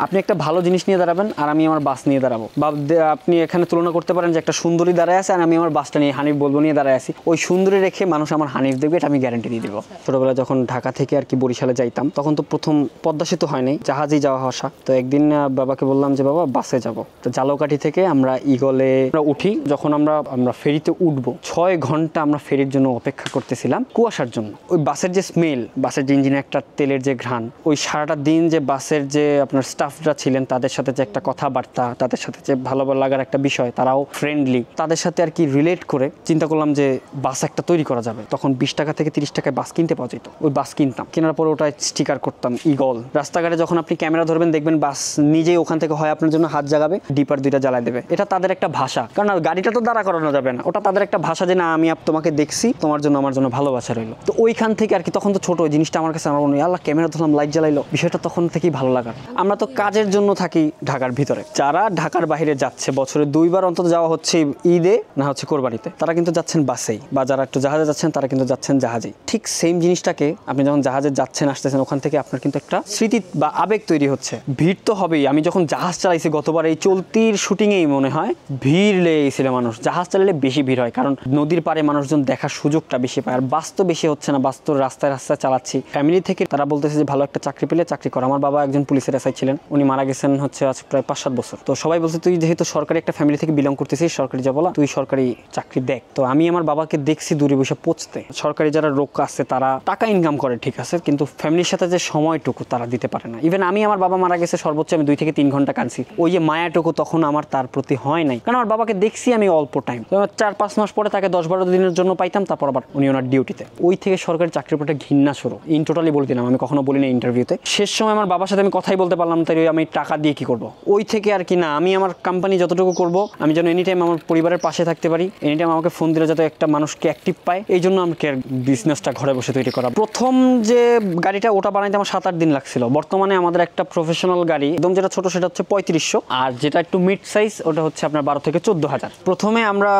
আপনি একটা ভালো জিনিস নিয়ে দাঁড়াবেন আর আমি আমার বাস নিয়ে দাঁড়াবো, বা আপনি এখানে তুলনা করতে পারেন যে একটা সুন্দরী দাঁড়ায় আছে আর আমি আমার বাসটা নিয়ে হানিফ বলবো নিয়ে দাঁড়ায় আছি, ওই সুন্দরী রেখে মানুষ আমার হানিফ দেখবে, এটা আমি গ্যারান্টি দিয়ে দিব। ছোটবেলা যখন ঢাকা থেকে আর কি বরিশালে যাইতাম তখন তো প্রথম পদ্মা সেতু হয়নি, জাহাজেই যাওয়া আসা। তো একদিন বাবাকে বললাম যে বাবা বাসে যাব। তো জালকাঠি থেকে আমরা ইগলে উঠি, যখন আমরা ফেরিতে উঠবো 6 ঘন্টা আমরা ফেরির জন্য অপেক্ষা করতেছিলাম কুয়াশার জন্য। ওই বাসের যে স্মেল, বাসের যে ইঞ্জিনে একটা তেলের যে ঘ্রাণ, ওই সারাটা দিন যে বাসের যে আপনার স্টাফরা ছিলেন তাদের সাথে যে একটা কথাবার্তা, তাদের সাথে যে ভালো লাগার একটা বিষয়, তারাও ফ্রেন্ডলি, তাদের সাথে আর কি রিলেট করে চিন্তা করলাম যে বাস একটা তৈরি করা যাবে। তখন 20 টাকা থেকে 30 টাকায় বাস কিনতে পাওয়া যেত। ওই বাস কিনতাম, কেনার পরে ওটায় স্টিকার করতাম ইগল। রাস্তাঘাটে যখন আপনি ক্যামেরা ধরবেন দেখবেন বাস নিজেই ওখান থেকে হয় আপনার জন্য হাত জাগাবে, ডিপার 2টা জ্বালায় দেবে। এটা তাদের একটা ভাষা, কারণ গাড়িটা তো দাঁড়া করানো যাবে না, ওটা তাদের একটা ভাষা যে না আমি তোমাকে দেখছি, তোমার জন্য আমার জন্য ভালোবাসা রইলো। তো ওইখান থেকে আর কি, তখন তো ছোট ওই জিনিসটা আমার কাছে, আমার মনে হয় আল্লাহ ক্যামেরা ধরলাম লাইট জ্বালাইলো, বিষয়টা তখন থেকেই ভালো লাগার। আমরা তো কাজের জন্য থাকি ঢাকার ভিতরে, যারা ঢাকার বাইরে যাচ্ছে বছরে 2 বার অন্তত যাওয়া হচ্ছে ঈদে না হচ্ছে কোরবানিতে, তারা কিন্তু যাচ্ছেন বাসেই, বা যারা একটু জাহাজে যাচ্ছেন তারা কিন্তু যাচ্ছেন জাহাজেই। ঠিক সেম জিনিসটাকে আপনি যখন জাহাজে যাচ্ছেন আসতেছেন, ওখান থেকে আপনার কিন্তু একটা স্মৃতি বা আবেগ তৈরি হচ্ছে। ভিড় তো হবেই। আমি যখন জাহাজ চালাইছি গতবার এই চলতির শুটিংয়েই মনে হয় ভিড় লেগেছিল মানুষ। জাহাজ চালালে বেশি ভিড় হয়, কারণ নদীর পাড়ে মানুষজন দেখার সুযোগটা বেশি পায়। আর বাস তো বেশি হচ্ছে না, বাস তো রাস্তায় রাস্তায় চালাচ্ছি। ফ্যামিলি থেকে তারা বলতেছে যে ভালো একটা চাকরি পেলে চাকরি কর। আমার বাবা একজন পুলিশের এসআই ছিলেন, উনি মারা গেছেন হচ্ছে আজ প্রায় 5-7 বছর। তো সবাই বলছে তুই যেহেতু সরকারি একটা ফ্যামিলি থেকে বিলং করতেছিস, সরকারি জব বলা, তুই সরকারি চাকরি দেখ। তো আমি আমার বাবাকে দেখছি দূরে বসে পচতে। সরকারি যারা লোক আছে তারা টাকা ইনকাম করে ঠিক আছে, কিন্তু ফ্যামিলির সাথে যে সময়টুকু তারা দিতে পারে না। ইভেন আমি আমার বাবা মারা গেছে সর্বোচ্চ আমি 2 থেকে 3 ঘন্টা কাঁদছি। ওই যে মায়াটুকু তখন আমার তার প্রতি হয় নাই, কারণ আমার বাবাকে দেখছি আমি অল্প টাইম, 4-5 মাস পরে তাকে 10-12 দিনের জন্য পাইতাম, তারপর আবার উনি ওনার ডিউটিতে। ওই থেকে সরকারি চাকরির প্রতি ঘৃণা শুরু। ইন টোটালি বলে দিলাম, আমি কখনো বলি না ইন্টারভিউতে। শেষ সময় আমার বাবার সাথে আমি কথাই বলতে পারলাম, তাই আমি টাকা দিয়ে কি করব। ওই থেকে আর কি না, আমি আমার কোম্পানি যতটুকু করব, আমি যেন এনি টাইম আমার পরিবারের পাশে থাকতে পারি, এনি টাইম আমাকে ফোন দিলে যাতে একটা মানুষকে অ্যাক্টিভ পায়, এই জন্য আমাকে বিজনেসটা ঘরে বসে তৈরি করা। প্রথম যে গাড়িটা ওটা বানাইতে আমার 7-8 দিন লাগছিল। বর্তমানে আমাদের একটা প্রফেশনাল গাড়ি একদম যেটা ছোট সেটা হচ্ছে 3500, আর যেটা একটু মিড সাইজ ওটা হচ্ছে আপনার 12 থেকে 14,000। প্রথমে আমরা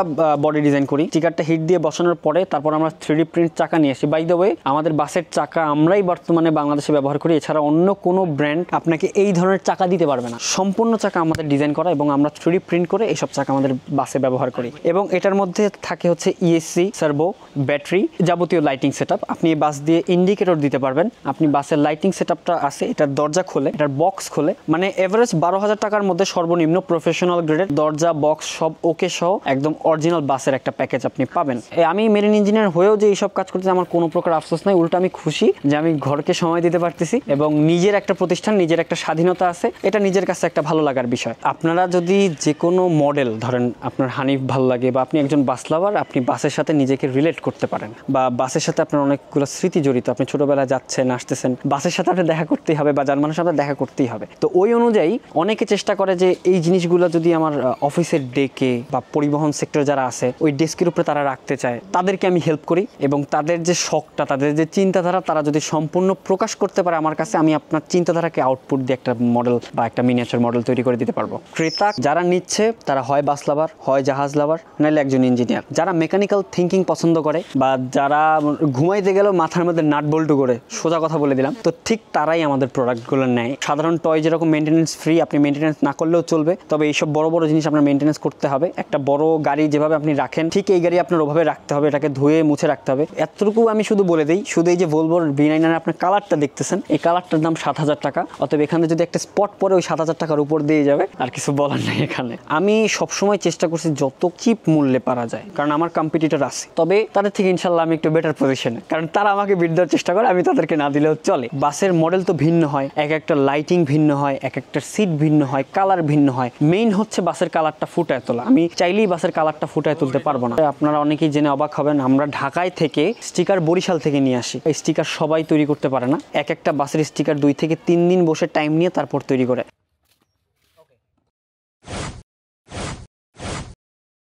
বডি ডিজাইন করি, স্টিকারটা হিট দিয়ে বসানোর পরে তারপর আমরা 3D প্রিন্ট চাকা নিয়ে আসি। বাই দ্য ওয়ে আমাদের বাসের চাকা আমরাই বর্তমানে বাংলাদেশে ব্যবহার করি, এছাড়া অন্য কোনো ব্র্যান্ড আপনাকে এই ধরনের চাকা দিতে পারবে না। সম্পূর্ণ চাকা আমাদের ডিজাইন করা এবং আমরা 3D প্রিন্ট করে এইসব চাকা আমাদের বাসে ব্যবহার করি। এবং এটার মধ্যে থাকে হচ্ছে ESC, সার্ভো, ব্যাটারি, যাবতীয় লাইটিং সেটআপ। আপনি বাস দিয়ে ইন্ডিকেটর দিতে পারবেন। আপনি বাসের লাইটিং সেটআপটা আছে, এটার দরজা খোলে, এটার বক্স খোলে, মানে এভারেজ 12,000 টাকার মধ্যে সর্বনিম্ন প্রফেশনাল গ্রেডের দরজা বক্স সব ওকে সহ একদম অরিজিনাল বাসের একটা প্যাকেজ আপনি পাবেন। আমি মেরিন ইঞ্জিনিয়ার হয়েও যে এইসব কাজ করতে আমার কোনো প্রকার আফসোস নাই, উল্টো আমি খুশি যে আমি ঘরকে সময় দিতে পারতেছি এবং নিজের একটা প্রতিষ্ঠান, নিজের একটা স্বাধীনতা আছে, এটা নিজের কাছে একটা ভালো লাগার বিষয়। আপনারা যদি যে কোনো মডেল ধরেন, আপনার হানিফ ভালো লাগে বা আপনি একজন বাস লাভার, আপনি বাসের সাথে নিজেকে রিলেট করতে পারেন, বা বাসের সাথে আপনার অনেকগুলো স্মৃতি জড়িত। আপনি ছোটবেলায় যাচ্ছেন আসতেছেন, বাসের সাথে আপনি দেখা করতেই হবে বা যার মানুষের সাথে দেখা করতেই হবে। তো ওই অনুযায়ী অনেকে চেষ্টা করে যে এই জিনিসগুলো যদি আমার অফিসের ডেকে বা পরিবহন সেক্টর যারা আছে ওই ডেস্কের উপরে তারা রাখতে চায়, তাদেরকে আমি হেল্প করি এবং তাদের যে শখটা, তাদের যে চিন্তাধারা, তারা যদি সম্পূর্ণ প্রকাশ করতে পারে আমার কাছে, আমি আপনার চিন্তাধারাকে আউটপুট দিয়ে একটা মডেল বা একটা মিনিয়েচার মডেল তৈরি করে দিতে পারবো। ক্রেতা যারা নিচ্ছে তারা হয় বাস লাভার, হয় জাহাজ লাভার, নাহলে একজন ইঞ্জিনিয়ার। যারা মেকানিক্যাল থিঙ্কিং পছন্দ করে বা যারা ঘুমাইতে গেলেও মাথার মধ্যে নাট বল্টু করে, সোজা কথা বলে দিলাম, তো ঠিক তারাই আমাদের প্রোডাক্টগুলো নেয়। সাধারণ টয় যেরকম মেনটেন্যান্স ফ্রি, আপনি মেনটেন্যান্স না করলেও চলবে, তবে এইসব বড় বড় জিনিস আপনার মেনটেন্যান্স করতে হবে। একটা বড় গাড়ি যেভাবে আপনি রাখেন ঠিক এই গাড়ি আপনার ওভাবে রাখতে হবে, এটাকে ধুয়ে মুছে রাখতে হবে। এতটুকু আমি শুধু বলে দিই, শুধু এই যে ভলভোর V9 আপনার কালারটা দেখতেছেন, এই কালারটার দাম 7,000 টাকা। অতএব এখানে যদি একটা স্পট পরে ওই 7,000 টাকার উপর দিয়ে যাবে, আর কিছু বলার নাই এখানে। আমি সবসময় চেষ্টা করছি যত চিপ মূল্যে পারা যায়, কারণ আমার কম্পিটিটর আছে, তবে তাদের থেকে ইনশাল্লাহ আমি একটু বেটার পজিশনে, কারণ তারা আমাকে বিট দেওয়ার চেষ্টা করে, আমি তাদেরকে না দিলেও চলে। বাসের মডেল তো ভিন্ন হয়, এক একটা লাইটিং ভিন্ন হয়, এক একটা সিট ভিন্ন হয়, কালার ভিন্ন হয়। মেইন হচ্ছে বাসের কালারটা ফুটায় তোলা। আমি চাইলেই বাসের কালারটা ফুটায় তুলতে পারবো না। আপনারা অনেকেই জেনে অবাক হবেন, আমরা ঢাকায় থেকে স্টিকার বরিশাল থেকে নিয়ে আসি। এই স্টিকার সবাই তৈরি করতে পারে না, এক একটা বাসের স্টিকার 2 থেকে 3 দিন বসে টাইম নিয়ে তারপর তৈরি করে।